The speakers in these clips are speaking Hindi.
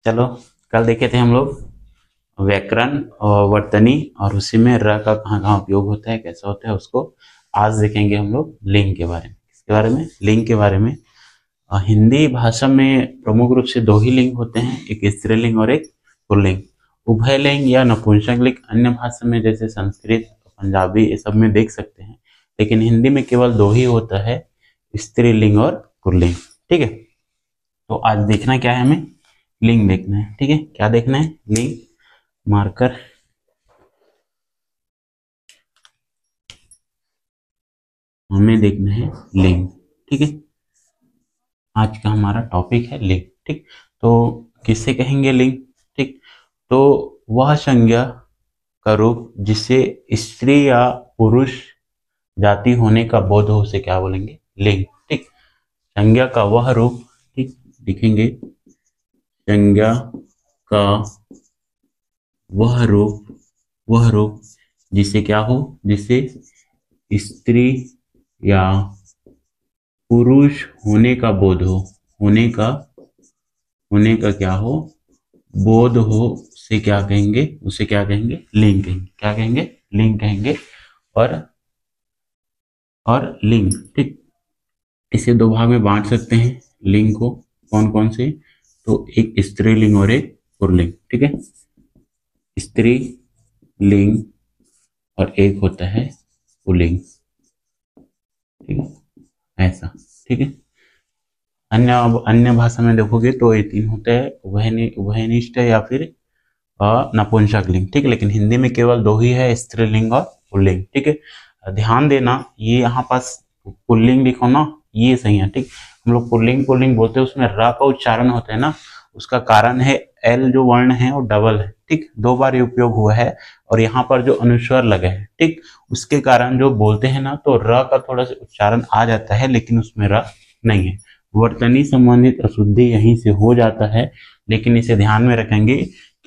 चलो, कल देखे थे हम लोग व्याकरण और वर्तनी, और उसी में र का कहाँ कहाँ उपयोग होता है, कैसा होता है उसको। आज देखेंगे हम लोग लिंग के बारे में। किसके बारे में? लिंग के बारे में। हिंदी भाषा में प्रमुख रूप से दो ही लिंग होते हैं, एक स्त्रीलिंग और एक पुल्लिंग। उभयलिंग या नपुंसक लिंग अन्य भाषा में जैसे संस्कृत, पंजाबी, ये सब में देख सकते हैं, लेकिन हिंदी में केवल दो ही होता है, स्त्रीलिंग और पुल्लिंग। ठीक है, तो आज देखना क्या है, हमें लिंग देखना है। ठीक है, क्या देखना है? लिंग। मार्कर। हमें देखना है लिंग। ठीक है, आज का हमारा टॉपिक है लिंग। ठीक, तो किससे कहेंगे लिंग? ठीक, तो वह संज्ञा का रूप जिससे स्त्री या पुरुष जाति होने का बोध हो, उसे क्या बोलेंगे? लिंग। ठीक, संज्ञा का वह रूप, ठीक, लिखेंगे संज्ञा का वह रूप जिससे क्या हो, जिससे स्त्री या पुरुष होने का बोध हो, होने का क्या हो, बोध हो, से क्या कहेंगे? उसे क्या कहेंगे? लिंग कहेंगे। क्या कहेंगे? लिंग कहेंगे। और लिंग, ठीक, इसे दो भाग में बांट सकते हैं लिंग को। कौन कौन से? तो एक स्त्रीलिंग और एक पुल्लिंग। ठीक है, स्त्री लिंग और एक होता है पुल्लिंग। ठीक है, ऐसा। ठीक है, अन्य अन्य भाषा में देखोगे तो ये तीन होते हैं, उभयनिष्ठ या फिर नपुंसक लिंग। ठीक है, लेकिन हिंदी में केवल दो ही है, स्त्रीलिंग और पुल्लिंग। ठीक है, ध्यान देना, ये यहाँ पास पुल्लिंग लिखो ना, ये सही है। ठीक, हम लोग पुल्लिंग पुल्लिंग बोलते हैं, उसमें र का उच्चारण होता है ना, उसका कारण है एल जो वर्ण है वो डबल है। ठीक, दो बार ये उपयोग हुआ है, और यहाँ पर जो अनुस्वर लगे हैं, ठीक, उसके कारण जो बोलते हैं ना, तो र का थोड़ा सा उच्चारण आ जाता है, लेकिन उसमें र नहीं है। वर्तनी संबंधित अशुद्धि यहीं से हो जाता है, लेकिन इसे ध्यान में रखेंगे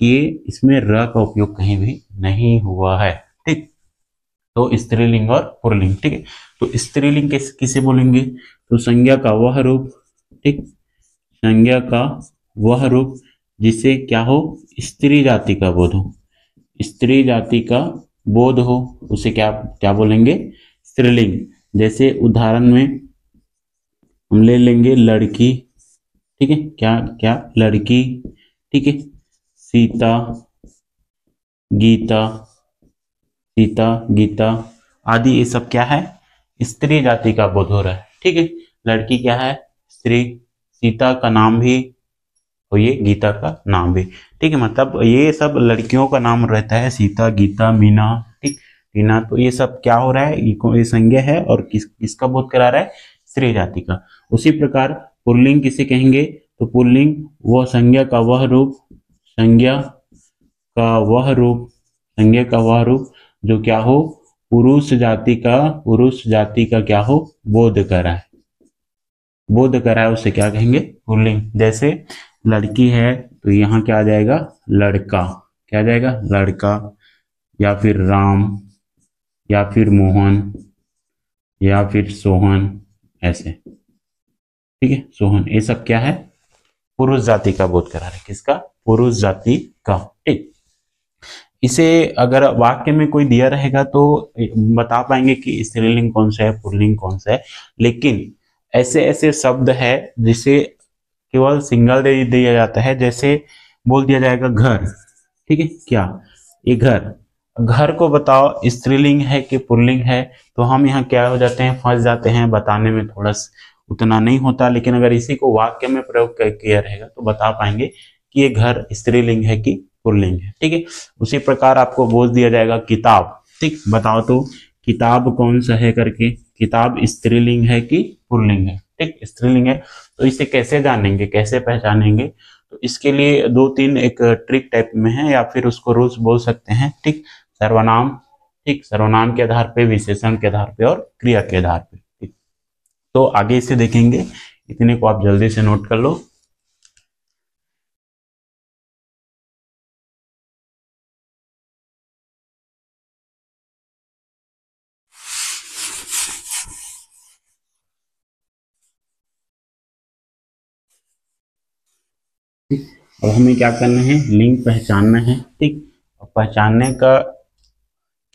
कि इसमें र का उपयोग कहीं भी नहीं हुआ है। ठीक, तो स्त्रीलिंग और पुल्लिंग। ठीक है, तो स्त्रीलिंग किसे बोलेंगे? तो संज्ञा का वह रूप, ठीक, संज्ञा का वह रूप जिसे क्या हो, स्त्री जाति का बोध हो, स्त्री जाति का बोध हो, उसे क्या क्या बोलेंगे? स्त्रीलिंग। जैसे उदाहरण में हम ले लेंगे लड़की। ठीक है, क्या क्या? लड़की। ठीक है, सीता, गीता, सीता, गीता आदि, ये सब क्या है? स्त्री जाति का बोध हो रहा है। ठीक है, लड़की क्या है? स्त्री। सीता का नाम भी, और ये गीता का नाम भी। ठीक है, मतलब ये सब लड़कियों का नाम रहता है, सीता, गीता, मीना, ठीक, टीना। तो ये सब क्या हो रहा है? ये संज्ञा है, और किसका बोध करा रहा है? स्त्री जाति का। उसी प्रकार पुल्लिंग किसे कहेंगे? तो पुल्लिंग वह संज्ञा का वह रूप, संज्ञा का वह रूप, संज्ञा का वह रूप जो क्या हो, पुरुष जाति का क्या हो, बोध करा है, बोध करा है, उसे क्या कहेंगे? पुल्लिंग। जैसे लड़की है तो यहाँ क्या आ जाएगा? लड़का। क्या आ जाएगा? लड़का, या फिर राम, या फिर मोहन, या फिर सोहन, ऐसे। ठीक है, सोहन, ये सब क्या है? पुरुष जाति का बोध करा रहे। किसका? पुरुष जाति का। ठीक, इसे अगर वाक्य में कोई दिया रहेगा तो बता पाएंगे कि स्त्रीलिंग कौन सा है, पुल्लिंग कौन सा है। लेकिन ऐसे ऐसे शब्द है जिसे केवल सिंगल दे दिया जाता है, जैसे बोल दिया जाएगा घर। ठीक है, क्या? ये घर, घर को बताओ स्त्रीलिंग है कि पुल्लिंग है, तो हम यहाँ क्या हो जाते हैं, फंस जाते हैं, बताने में थोड़ा उतना नहीं होता। लेकिन अगर इसी को वाक्य में प्रयोग किया रहेगा तो बता पाएंगे कि ये घर स्त्रीलिंग है कि पुल्लिंग है। ठीक है, उसी प्रकार आपको बोल दिया जाएगा किताब। ठीक, बताओ तो किताब कौन सा है करके, किताब स्त्रीलिंग है कि पुल्लिंग है? ठीक, स्त्रीलिंग है। तो इसे कैसे जानेंगे, कैसे पहचानेंगे? तो इसके लिए दो तीन एक ट्रिक टाइप में है, या फिर उसको रूल्स बोल सकते हैं। ठीक, सर्वनाम, ठीक, सर्वनाम के आधार पे, विशेषण के आधार पे, और क्रिया के आधार पे। ठीक, तो आगे इसे देखेंगे, इतने को आप जल्दी से नोट कर लो। अब हमें क्या करना है, लिंग पहचानना है, ठीक। और पहचानने का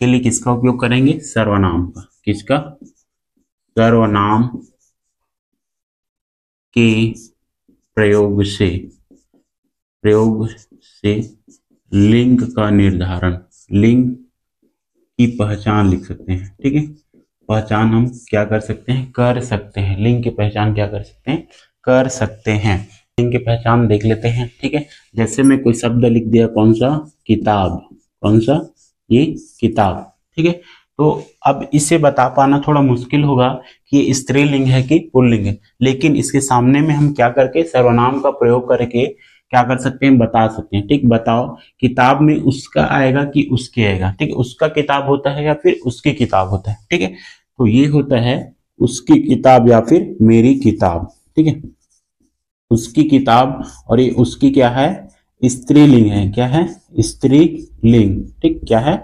के लिए किसका उपयोग करेंगे, सर्वनाम का। किसका, सर्वनाम के प्रयोग से, प्रयोग से लिंग का निर्धारण, लिंग की पहचान लिख सकते हैं, ठीक है। पहचान हम क्या कर सकते हैं, कर सकते हैं। लिंग की पहचान क्या कर सकते हैं, कर सकते हैं। लिंग की पहचान देख लेते हैं, ठीक है। जैसे मैं कोई शब्द लिख दिया, कौन सा, किताब, कौन सा, ये किताब, ठीक है। तो अब इसे बता पाना थोड़ा मुश्किल होगा कि ये स्त्रीलिंग है कि पुल्लिंग है, लेकिन इसके सामने में हम क्या करके सर्वनाम का प्रयोग करके क्या कर सकते हैं, बता सकते हैं, ठीक। बताओ, किताब में उसका आएगा कि उसके आएगा, ठीक है। उसका किताब होता है या फिर उसकी किताब होता है, ठीक है। तो ये होता है उसकी किताब या फिर मेरी किताब, ठीक है। उसकी किताब, और ये उसकी क्या है, स्त्रीलिंग है, क्या है, स्त्रीलिंग, ठीक। क्या है,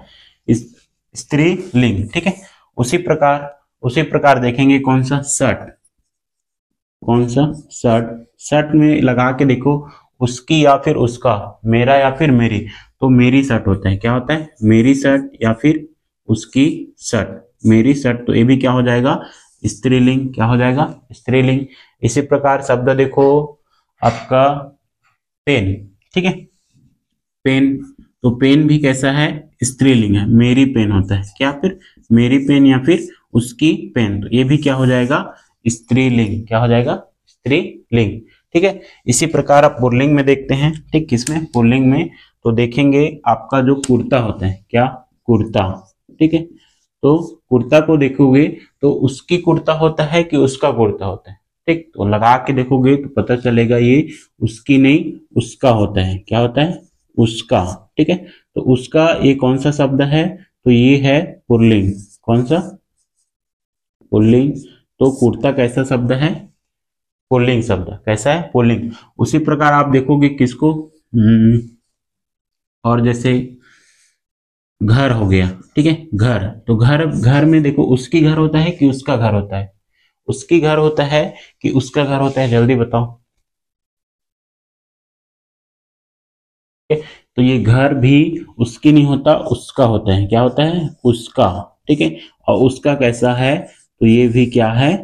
स्त्रीलिंग, ठीक है। उसी प्रकार देखेंगे कौन सा, शर्ट, कौन सा, शर्ट। शर्ट में लगा के देखो, उसकी या फिर उसका, मेरा या फिर मेरी, तो मेरी शर्ट होता है, क्या होता है, मेरी शर्ट या फिर उसकी शर्ट, मेरी शर्ट। तो ये भी क्या हो जाएगा, स्त्रीलिंग, क्या हो जाएगा, स्त्रीलिंग। इसी प्रकार शब्द देखो आपका पेन, ठीक है। पेन, तो पेन भी कैसा है, स्त्रीलिंग है, मेरी पेन होता है, क्या, फिर मेरी पेन या फिर उसकी पेन, तो ये भी क्या हो जाएगा, स्त्रीलिंग, क्या हो जाएगा, स्त्रीलिंग, ठीक है। इसी प्रकार आप पुल्लिंग में देखते हैं, ठीक। किसमें, पुल्लिंग में, तो देखेंगे आपका जो कुर्ता होता है, क्या, कुर्ता, ठीक है। तो कुर्ता को देखोगे तो उसकी कुर्ता होता है कि उसका कुर्ता होता है, ठीक। तो लगा के देखोगे तो पता चलेगा ये उसकी नहीं उसका होता है, क्या होता है, उसका, ठीक है। तो उसका ये कौन सा शब्द है, तो ये है पुल्लिंग, कौन सा, पुल्लिंग। तो कुर्ता कैसा शब्द है, पुल्लिंग शब्द, कैसा है, पुल्लिंग। उसी प्रकार आप देखोगे किसको, और जैसे घर हो गया, ठीक है, घर। तो घर, घर में देखो उसकी घर होता है कि उसका घर होता है, उसकी घर होता है कि उसका घर होता है, जल्दी बताओ। तो ये घर भी उसकी नहीं होता, उसका होता है, क्या होता है, उसका, ठीक है। और उसका कैसा है, तो ये भी क्या है,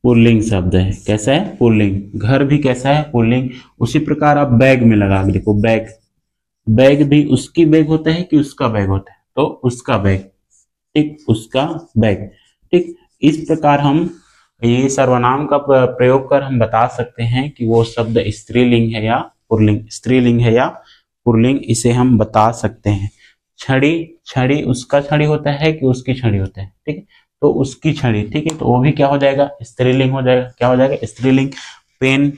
पुल्लिंग शब्द है, कैसा है, पुल्लिंग। घर भी कैसा है, पुल्लिंग। उसी प्रकार आप बैग में लगा के देखो, बैग, बैग भी उसकी बैग होता है कि उसका बैग होता है, तो उसका बैग, ठीक, उसका बैग, ठीक। इस प्रकार हम ये सर्वनाम का प्रयोग कर हम बता सकते हैं कि वो शब्द स्त्रीलिंग है या पुल्लिंग, स्त्रीलिंग है या पुल्लिंग, इसे हम बता सकते हैं। छड़ी, छड़ी उसका छड़ी होता है कि उसकी छड़ी होता है, ठीक है। तो उसकी छड़ी, ठीक है, तो वो भी क्या हो जाएगा, स्त्रीलिंग हो जाएगा, क्या हो जाएगा, स्त्रीलिंग। पेन,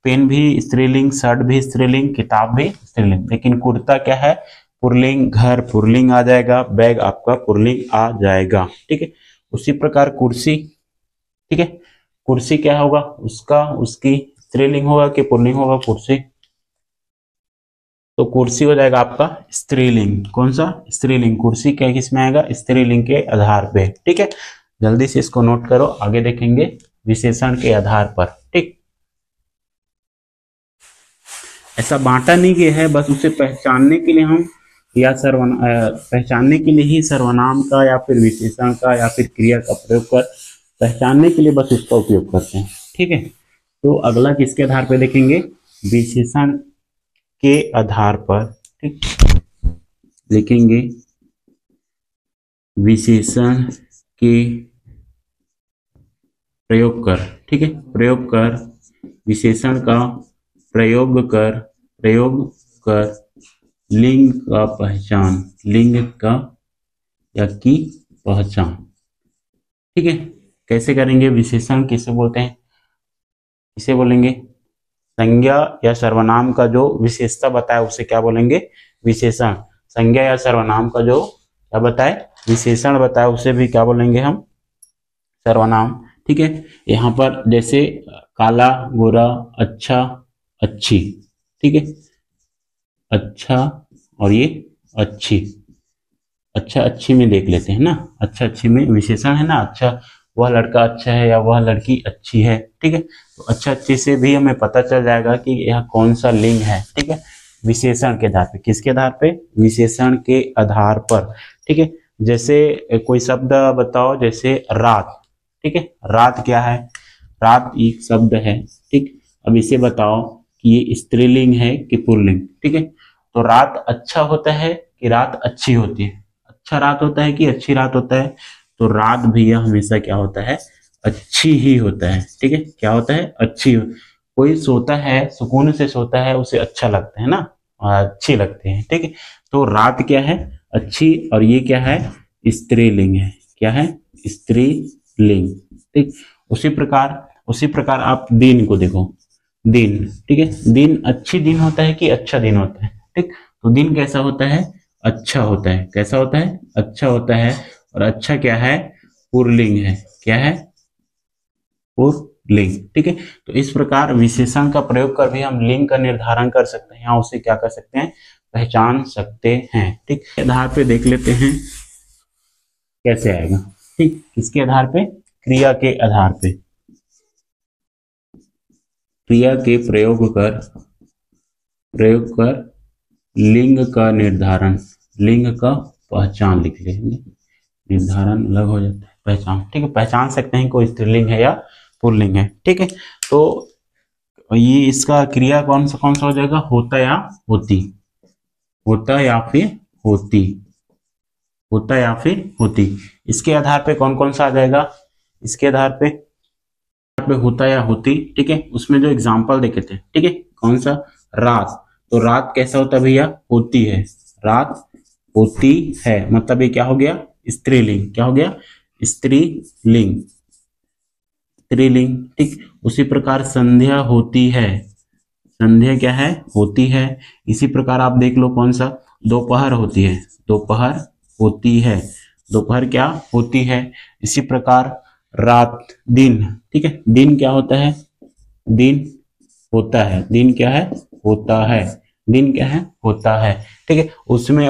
पेन भी स्त्रीलिंग, शर्ट भी स्त्रीलिंग, किताब भी स्त्रीलिंग। लेकिन कुर्ता क्या है, पुल्लिंग, घर पुल्लिंग आ जाएगा, बैग आपका पुल्लिंग आ जाएगा, ठीक है। उसी प्रकार कुर्सी, ठीक है, कुर्सी क्या होगा, उसका, उसकी, स्त्रीलिंग होगा कि पुल्लिंग होगा, कुर्सी। तो कुर्सी हो जाएगा आपका स्त्रीलिंग, कौन सा, स्त्रीलिंग। कुर्सी क्या किसमें आएगा, स्त्रीलिंग के आधार पे, ठीक है। जल्दी से इसको नोट करो, आगे देखेंगे विशेषण के आधार पर, ठीक। ऐसा बांटा नहीं गया है, बस उसे पहचानने के लिए हम या पहचानने के लिए ही सर्वनाम का या फिर विशेषण का या फिर क्रिया का प्रयोग कर पहचानने के लिए बस इसका उपयोग करते हैं, ठीक है। तो अगला किसके आधार पर देखेंगे, विशेषण के आधार पर, ठीक। लिखेंगे विशेषण के प्रयोग कर, ठीक है, प्रयोग कर, विशेषण का प्रयोग कर लिंग का पहचान, लिंग का या की पहचान, ठीक है। कैसे करेंगे, विशेषण किसे बोलते हैं, किसे बोलेंगे, संज्ञा या सर्वनाम का जो विशेषता बताए उसे क्या बोलेंगे, विशेषण। संज्ञा या सर्वनाम का जो क्या बताए, विशेषण बताए, उसे भी क्या बोलेंगे हम, सर्वनाम, ठीक है। यहाँ पर जैसे काला, गोरा, अच्छा, अच्छी, ठीक है, अच्छा और ये अच्छी, अच्छा अच्छी में देख लेते हैं ना, अच्छा अच्छी में विशेषण है ना, अच्छा वह लड़का अच्छा है या वह लड़की अच्छी है। ठीक है, तो अच्छा अच्छे से भी हमें पता चल जाएगा कि यह कौन सा लिंग है। ठीक है, विशेषण के आधार पे। किसके आधार पे? विशेषण के आधार पर। ठीक है, जैसे कोई शब्द बताओ, जैसे रात। ठीक है, रात क्या है? रात एक शब्द है। ठीक, अब इसे बताओ कि ये स्त्रीलिंग है कि पुल्लिंग। ठीक है, तो रात अच्छा होता है कि रात अच्छी होती है? अच्छा रात होता है कि अच्छी रात होता है? तो रात भैया हमेशा क्या होता है? अच्छी ही होता है। ठीक है, क्या होता है? अच्छी। कोई सोता है, सुकून से सोता है, उसे अच्छा लगता है ना, अच्छी लगते हैं। ठीक है, तो रात क्या है? अच्छी। और ये क्या है? स्त्रीलिंग है। क्या है? स्त्रीलिंग। ठीक, उसी प्रकार आप दिन को देखो। दिन, ठीक है, दिन अच्छी दिन होता है कि अच्छा दिन होता है? ठीक, तो दिन कैसा होता है? अच्छा होता है। कैसा होता है? अच्छा होता है। और अच्छा क्या है? पुल्लिंग है। क्या है? पुल्लिंग। ठीक है, तो इस प्रकार विशेषण का प्रयोग कर भी हम लिंग का निर्धारण कर सकते हैं, या उसे क्या कर सकते हैं? पहचान सकते हैं। ठीक, आधार पे देख लेते हैं कैसे आएगा। ठीक, किसके आधार पे? क्रिया के आधार पे। क्रिया के प्रयोग कर लिंग का निर्धारण, लिंग का पहचान लिख लेंगे। निर्धारण अलग हो जाता है, पहचान। ठीक है, पहचान सकते हैं कोई स्त्रीलिंग है या पुल्लिंग है। ठीक है, तो ये इसका क्रिया कौन सा हो जाएगा? होता या होती। होता या फिर होती। होता या फिर होती। इसके आधार पे कौन कौन सा आ जाएगा? इसके आधार पे होता या होती। ठीक है, उसमें जो एग्जाम्पल देखे थे। ठीक है, कौन सा? रात। तो रात कैसा होता है भैया? होती है। रात होती है, मतलब ये क्या हो गया? स्त्रीलिंग। क्या हो गया? स्त्रीलिंग। स्त्रीलिंग। ठीक, उसी प्रकार संध्या होती है। संध्या क्या है? होती है। इसी प्रकार आप देख लो कौन सा? दोपहर होती है। दोपहर होती है। दोपहर क्या होती है? इसी प्रकार रात, दिन। ठीक है, दिन क्या होता है? दिन होता है। दिन क्या है? होता है। दिन क्या है? होता है। ठीक है, उसमें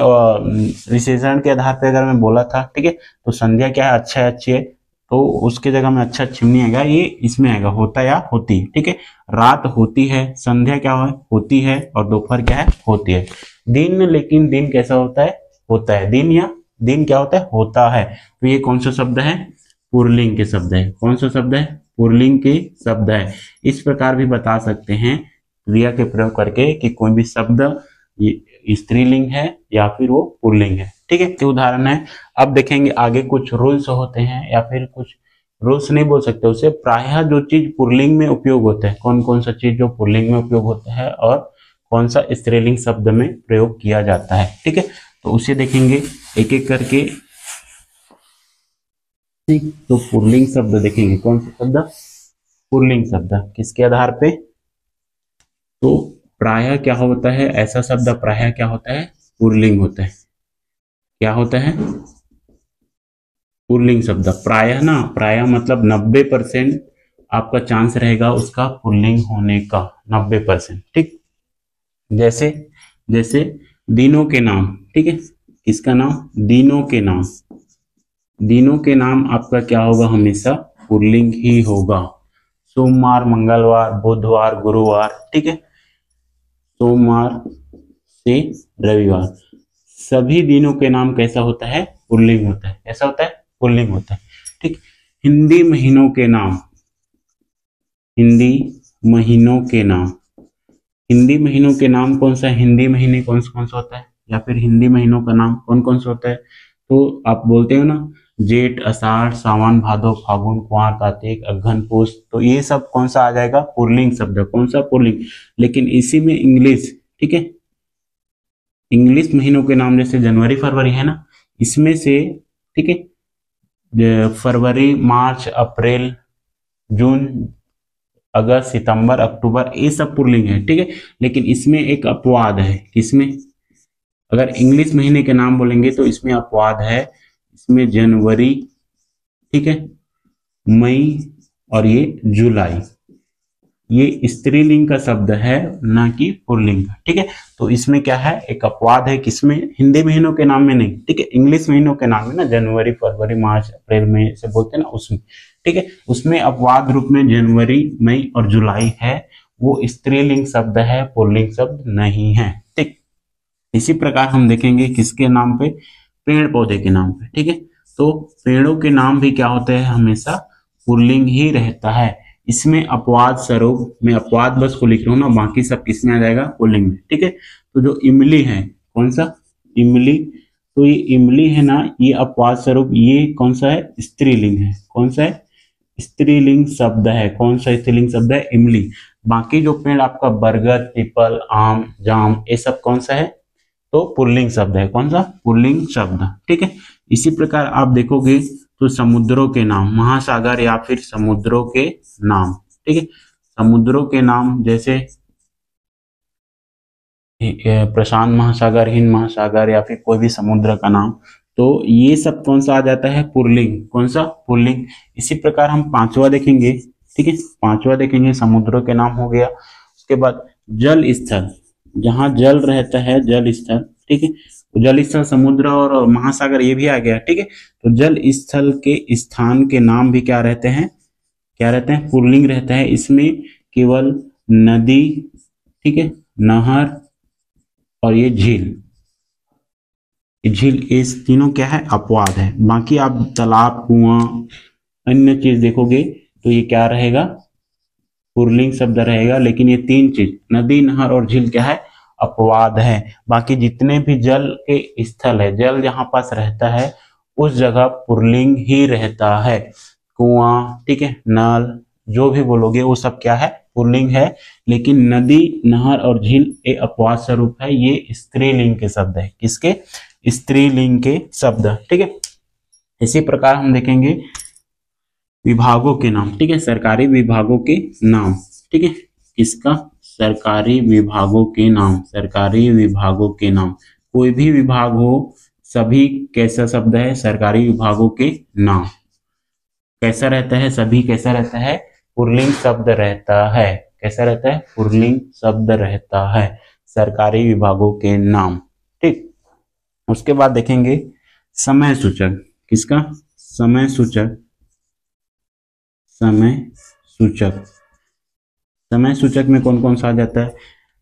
विशेषण के आधार पे अगर मैं बोला था, ठीक है, तो संध्या क्या है? अच्छा है, अच्छी है, तो उसके जगह में अच्छा अच्छी नहीं आएगा, ये इसमें आएगा होता या होती। ठीक है, रात होती है, संध्या क्या है? होती है, और दोपहर क्या है? होती है। दिन, लेकिन दिन कैसा होता है? होता है। दिन या दिन क्या होता है? होता है। तो ये कौन सा शब्द है? पुल्लिंग के शब्द है। कौन सा शब्द है? पुल्लिंग के शब्द है। इस प्रकार भी बता सकते हैं क्रिया के प्रयोग करके कि कोई भी शब्द स्त्रीलिंग है या फिर वो पुल्लिंग है। ठीक है, तो उदाहरण है। अब देखेंगे आगे कुछ रूल्स होते हैं, या फिर कुछ रूल्स नहीं बोल सकते उसे, प्रायः जो चीज पुल्लिंग में उपयोग होता है, कौन कौन सा चीज जो पुल्लिंग में उपयोग होता है और कौन सा स्त्रीलिंग शब्द में प्रयोग किया जाता है। ठीक है, तो उसे देखेंगे एक एक करके। ठीक, तो पुल्लिंग शब्द देखेंगे। कौन सा शब्द? पुल्लिंग शब्द। किसके आधार पे? तो प्रायः क्या होता है? ऐसा शब्द प्रायः क्या होता है? पुल्लिंग होता है। क्या होता है? पुल्लिंग शब्द। प्रायः ना, प्रायः मतलब 90% आपका चांस रहेगा उसका पुल्लिंग होने का। 90%। ठीक, जैसे जैसे दिनों के नाम। ठीक है, किसका नाम? दिनों के नाम। दिनों के नाम आपका क्या होगा? हमेशा पुल्लिंग ही होगा। सोमवार, मंगलवार, बुधवार, गुरुवार। ठीक है, सोमवार से रविवार, सभी दिनों के नाम कैसा होता है? पुल्लिंग होता है। ऐसा होता है? पुल्लिंग होता है। ठीक, हिंदी महीनों के नाम। हिंदी महीनों के नाम। हिंदी महीनों के नाम कौन सा? हिंदी महीने कौन सा होता है? या फिर हिंदी महीनों का नाम कौन कौन सा होता है? तो आप बोलते हो ना, जेठ, आषाढ़, सावन, भादो, फागुन, कुंवर, कार्तिक, अघन, पुष। तो ये सब कौन सा आ जाएगा? पुल्लिंग शब्द। कौन सा? पुल्लिंग। लेकिन इसी में इंग्लिश, ठीक है, इंग्लिश महीनों के नाम जैसे जनवरी, फरवरी है ना, इसमें से, ठीक है, फरवरी, मार्च, अप्रैल, जून, अगस्त, सितंबर, अक्टूबर, ये सब पुल्लिंग है। ठीक है, लेकिन इसमें एक अपवाद है। किसमें? अगर इंग्लिश महीने के नाम बोलेंगे तो इसमें अपवाद है। इसमें जनवरी, ठीक है, मई और ये जुलाई, ये स्त्रीलिंग का शब्द है, ना कि पुल्लिंग का। ठीक है, तो इसमें क्या है? एक अपवाद है। किसमें? हिंदी महीनों के नाम में नहीं। ठीक है, इंग्लिश महीनों के नाम में ना, जनवरी, फरवरी, मार्च, अप्रैल में से बोलते हैं ना, उसमें। ठीक है, उसमें अपवाद रूप में जनवरी, मई और जुलाई है, वो स्त्रीलिंग शब्द है, पुल्लिंग शब्द नहीं है। ठीक, इसी प्रकार हम देखेंगे किसके नाम पे, पेड़ पौधे के नाम पे। ठीक है, तो पेड़ों के नाम भी क्या होते हैं, हमेशा पुल्लिंग ही रहता है। इसमें अपवाद स्वरूप, मैं अपवाद बस को लिख रहा हूँ ना, बाकी सब किस में आ जाएगा, पुल्लिंग में। ठीक है, तो जो इमली है, कौन सा, इमली, तो ये इमली है ना, ये अपवाद स्वरूप ये कौन सा है, स्त्रीलिंग है। कौन सा है, स्त्रीलिंग शब्द है। कौन सा स्त्रीलिंग शब्द है, इमली। बाकी जो पेड़ आपका बरगद, पीपल, आम, जाम, ये सब कौन सा है, तो पुल्लिंग शब्द है। कौन सा, पुल्लिंग शब्द। ठीक है, इसी प्रकार आप देखोगे तो समुद्रों के नाम, महासागर या फिर समुद्रों के नाम। ठीक है, समुद्रों के नाम जैसे प्रशांत महासागर, हिंद महासागर या फिर कोई भी समुद्र का नाम, तो ये सब कौन सा आ जाता है, पुल्लिंग। कौन सा, पुल्लिंग। इसी प्रकार हम पांचवा देखेंगे। ठीक है, पांचवा देखेंगे, समुद्रों के नाम हो गया। उसके बाद जल स्थल, जहां जल रहता है, जल स्थल। ठीक है, तो जल स्थल समुद्र और महासागर ये भी आ गया। ठीक है, तो जल स्थल के स्थान के नाम भी क्या रहते हैं, क्या रहते हैं, पुल्लिंग रहता है। इसमें केवल नदी, ठीक है, नहर और ये झील, झील, ये तीनों क्या है, अपवाद है। बाकी आप तालाब, कुआं, अन्य चीज देखोगे तो ये क्या रहेगा, पुल्लिंग शब्द रहेगा। लेकिन ये तीन चीज, नदी, नहर और झील क्या है, अपवाद है। बाकी जितने भी जल के स्थल है, जल जहां पास रहता है उस जगह पुल्लिंग ही रहता है। कुआं, ठीक है, नल, जो भी बोलोगे वो सब क्या है, पुल्लिंग है। लेकिन नदी, नहर और झील ये अपवाद स्वरूप है, ये स्त्रीलिंग के शब्द है। किसके, स्त्रीलिंग के शब्द। ठीक है, इसी प्रकार हम देखेंगे विभागों के नाम। ठीक है, सरकारी विभागों के नाम। ठीक है, किसका, सरकारी विभागों के नाम, सरकारी विभागों के नाम। कोई भी विभाग हो, सभी कैसा शब्द है, सरकारी विभागों के नाम। कैसा रहता है, सभी कैसा रहता है, पुल्लिंग शब्द रहता है। कैसा रहता है, पुल्लिंग शब्द रहता है, सरकारी विभागों के नाम। ठीक, उसके बाद देखेंगे समय सूचक। किसका, समय सूचक, समय सूचक। समय सूचक में कौन कौन सा आ जाता है,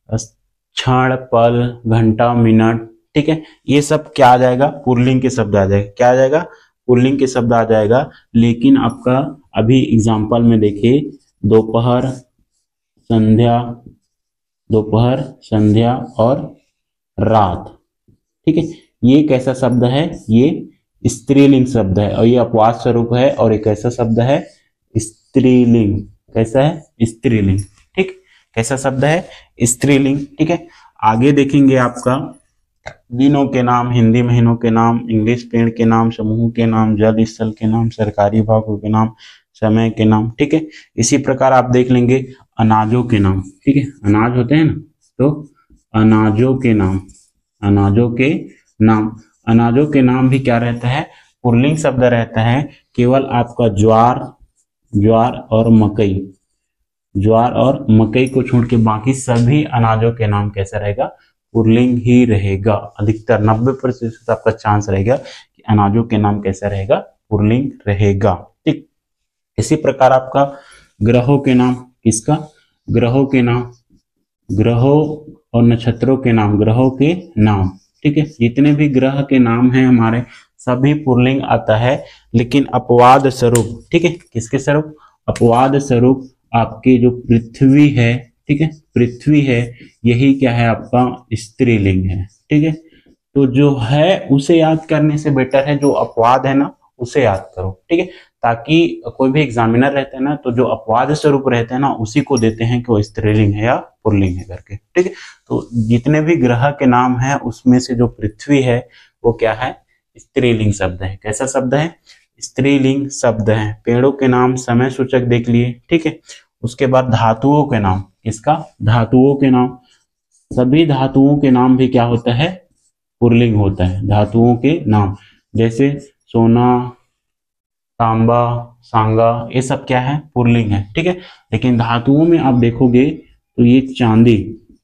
क्षण, पल, घंटा, मिनट। ठीक है, ये सब क्या आ जाएगा, पुल्लिंग के शब्द आ जाएगा। क्या आ जाएगा, पुल्लिंग के शब्द आ जाएगा। लेकिन आपका अभी एग्जाम्पल में देखिए, दोपहर, संध्या, दोपहर, संध्या और रात। ठीक है, ये कैसा शब्द है, ये स्त्रीलिंग शब्द है और ये अपवाद स्वरूप है। और एक कैसा शब्द है, स्त्रीलिंग। कैसा है, स्त्रीलिंग। ठीक, कैसा शब्द है, स्त्रीलिंग। ठीक है, आगे देखेंगे आपका दिनों के नाम, हिंदी महीनों के नाम, इंग्लिश पेड़ के नाम, समूह के नाम, जल स्थल के नाम, सरकारी विभागों के नाम, समय के नाम। ठीक है, इसी प्रकार आप देख लेंगे अनाजों के नाम। ठीक है, अनाज होते हैं ना, तो अनाजों के नाम, अनाजों के नाम। अनाजों के नाम भी क्या रहता है, पुल्लिंग शब्द रहता है। केवल आपका ज्वार, ज्वार और मकई, ज्वार और मकई को छोड़ के बाकी सभी अनाजों के नाम कैसा रहेगा, पुल्लिंग ही रहेगा। अधिकतर 90% आपका चांस रहेगा कि अनाजों के नाम कैसा रहेगा, पुल्लिंग रहेगा। ठीक, इसी प्रकार आपका ग्रहों के नाम। किसका, ग्रहों के नाम, ग्रहों और नक्षत्रों के नाम, ग्रहों के नाम। ठीक है, जितने भी ग्रह के नाम हैं हमारे, सभी पुल्लिंग आता है। लेकिन अपवाद स्वरूप, ठीक है, किसके स्वरूप, अपवाद स्वरूप आपकी जो पृथ्वी है, ठीक है, पृथ्वी है, यही क्या है, आपका स्त्रीलिंग है। ठीक है, तो जो है उसे याद करने से बेटर है जो अपवाद है ना, उसे याद करो। ठीक है, ताकि कोई भी एग्जामिनर रहते हैं ना, तो जो अपवाद स्वरूप रहते हैं ना, उसी को देते हैं कि वो स्त्रीलिंग है या पुल्लिंग है करके। ठीक है, तो जितने भी ग्रह के नाम है उसमें से जो पृथ्वी है वो क्या है, स्त्रीलिंग शब्द है। कैसा शब्द है, स्त्रीलिंग शब्द है। पेड़ों के नाम, समय सूचक देख लिए। ठीक है, उसके बाद धातुओं के नाम। किसका, धातुओं के नाम। सभी धातुओं के नाम भी क्या होता है, पुल्लिंग होता है। धातुओं के नाम जैसे सोना, तांबा, सांगा, ये सब क्या है, पुल्लिंग है। ठीक है, लेकिन धातुओं में आप देखोगे तो ये चांदी,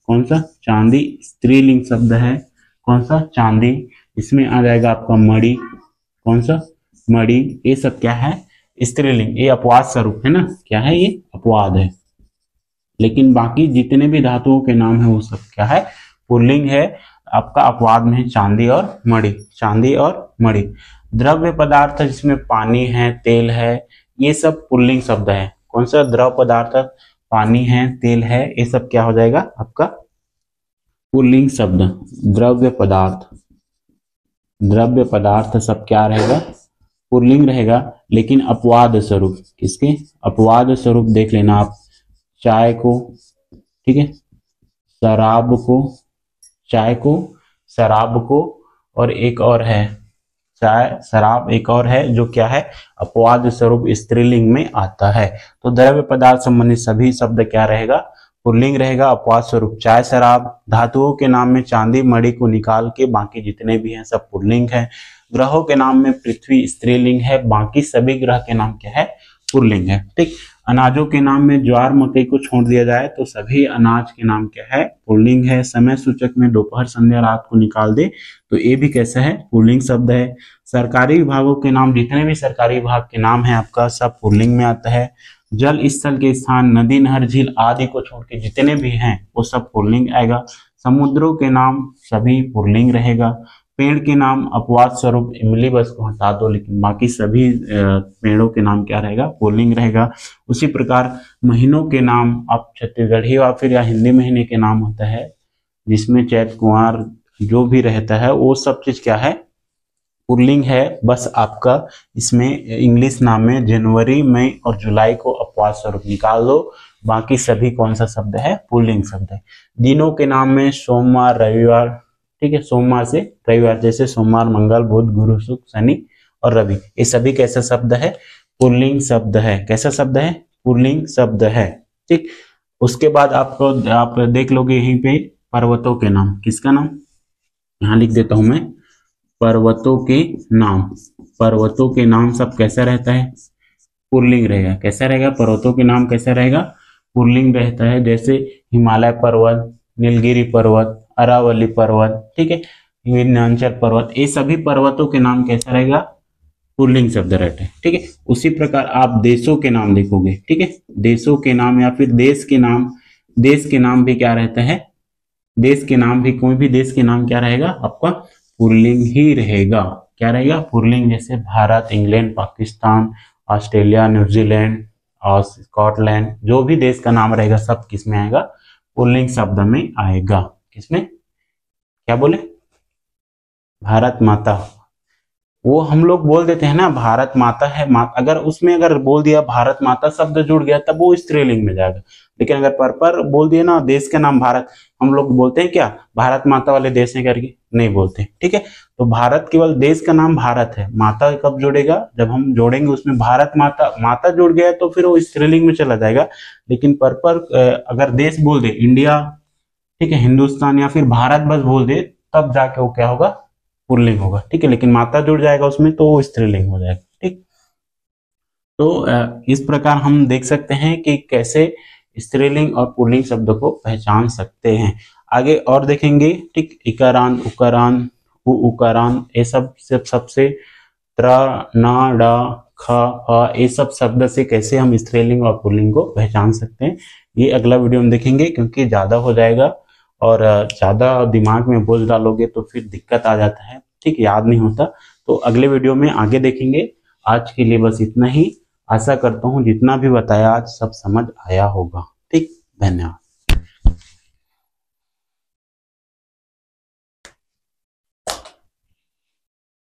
कौन सा, चांदी स्त्रीलिंग शब्द है। कौन सा, चांदी। इसमें आ जाएगा आपका मणि, कौन सा, मणि। ये सब क्या है, स्त्रीलिंग, ये अपवाद स्वरूप है ना, क्या है ये, अपवाद है। लेकिन बाकी जितने भी धातुओं के नाम है वो सब क्या है, पुल्लिंग है। आपका अपवाद में है चांदी और मणि, चांदी और मणि। द्रव्य पदार्थ जिसमें पानी है, तेल है, ये सब पुल्लिंग शब्द है। कौन सा द्रव पदार्थ, पानी है, तेल है, ये सब क्या हो जाएगा आपका पुल्लिंग शब्द। द्रव्य पदार्थ, द्रव्य पदार्थ सब क्या रहेगा, पुल्लिंग रहेगा। लेकिन अपवाद स्वरूप, किसके, अपवाद स्वरूप देख लेना आप, चाय को, ठीक है, शराब को, चाय को, शराब को, और एक और है चाय शराब, एक और है जो क्या है, अपवाद स्वरूप स्त्रीलिंग में आता है। तो द्रव्य पदार्थ संबंधित सभी शब्द क्या रहेगा, पुल्लिंग रहेगा। अपवाद स्वरूप चाय शराब। धातुओं के नाम में चांदी मणि को निकाल के बाकी जितने भी हैं सब पुल्लिंग है। ग्रहों के नाम में पृथ्वी स्त्रीलिंग है, बाकी सभी ग्रह के नाम क्या है, पुल्लिंग है। ठीक, अनाजों के नाम में ज्वार मकई को छोड़ दिया जाए तो सभी अनाज के नाम क्या है, पुल्लिंग है। समय सूचक में दोपहर संध्या रात को निकाल दे तो ये भी कैसा है, पुल्लिंग शब्द है। सरकारी विभागों के नाम, जितने भी सरकारी विभाग के नाम है आपका सब पुल्लिंग में आता है। जल स्थल के स्थान, नदी नहर झील आदि को छोड़ के जितने भी हैं वो सब पुल्लिंग आएगा। समुद्रों के नाम सभी पुल्लिंग रहेगा। पेड़ के नाम अपवाद स्वरूप इमली बस को हटा दो, लेकिन बाकी सभी पेड़ों के नाम क्या रहेगा, पुल्लिंग रहेगा। उसी प्रकार महीनों के नाम, अब छत्तीसगढ़ी या फिर या हिंदी महीने के नाम होता है जिसमें चैत कुंवार जो भी रहता है वो सब चीज क्या है, पुल्लिंग है। बस आपका इसमें इंग्लिश नाम में जनवरी, मई और जुलाई को अपवाद स्वरूप निकाल दो, बाकी सभी कौन सा शब्द है, पुल्लिंग शब्द है। दिनों के नाम में सोमवार रविवार, ठीक है, सोमवार से रविवार, जैसे सोमवार मंगल बुध गुरु शुक्र शनि और रवि, ये सभी कैसा शब्द है, पुल्लिंग शब्द है। कैसा शब्द है, पुल्लिंग शब्द है। ठीक, उसके बाद आपको आप देख लोगे यहीं पे पर्वतों के नाम, किसका नाम, यहां लिख देता हूं मैं, पर्वतों के नाम। पर्वतों के नाम सब कैसा रहता है, पुल्लिंग रहेगा। कैसा रहेगा, पर्वतों के नाम कैसा रहेगा, पुल्लिंग रहता है। जैसे हिमालय पर्वत, नीलगिरी पर्वत, अरावली पर्वत, ठीक है, विंध्याचल पर्वत, ये सभी पर्वतों के नाम कैसा रहेगा, पुल्लिंग शब्द रहते हैं। ठीक है, उसी प्रकार आप देशों के नाम देखोगे, ठीक है, देशों के नाम या फिर देश के नाम, देश के नाम भी क्या रहता है, देश के नाम भी, कोई भी देश के नाम क्या रहेगा आपका, पुल्लिंग ही रहेगा। क्या रहेगा, पुल्लिंग। जैसे Bharat, England, Pakistan, Australia, New Zealand और स्कॉटलैंड, जो भी देश का नाम रहेगा सब किस में आएगा, पुल्लिंग शब्द में आएगा। किसमें, क्या बोले, भारत माता, वो हम लोग बोल देते हैं ना भारत माता है, अगर उसमें अगर बोल दिया भारत माता शब्द जुड़ गया तब वो स्त्रीलिंग में जाएगा। लेकिन अगर पर बोल दिया ना देश का नाम भारत, हम लोग बोलते हैं क्या, भारत माता वाले देश हैं करके, नहीं बोलते। ठीक है, तो भारत केवल देश का नाम भारत है। माता कब जुड़ेगा, जब हम जोड़ेंगे उसमें भारत माता, माता जुड़ गया तो फिर वो स्त्रीलिंग में चला जाएगा। लेकिन पर अगर देश बोल दे, इंडिया, ठीक है, हिंदुस्तान या फिर भारत बस बोल दे, तब जाके वो क्या होगा, पुल्लिंग होगा। ठीक है, लेकिन माता जुड़ जाएगा उसमें तो वो स्त्रीलिंग हो जाएगा। ठीक, तो इस प्रकार हम देख सकते हैं कि कैसे स्त्रीलिंग और पुल्लिंग शब्द को पहचान सकते हैं। आगे और देखेंगे। ठीक, इकारांत, उकारांत, उकारांत, ये सब सबसे त्र, न, ड, ख, फ, ये सब शब्द से कैसे हम स्त्रीलिंग और पुल्लिंग को पहचान सकते हैं, ये अगला वीडियो में देखेंगे, क्योंकि ज्यादा हो जाएगा और ज्यादा दिमाग में बोझ डालोगे तो फिर दिक्कत आ जाता है। ठीक, याद नहीं होता। तो अगले वीडियो में आगे देखेंगे। आज के लिए बस इतना ही। आशा करता हूँ जितना भी बताया आज सब समझ आया होगा। ठीक, धन्यवाद।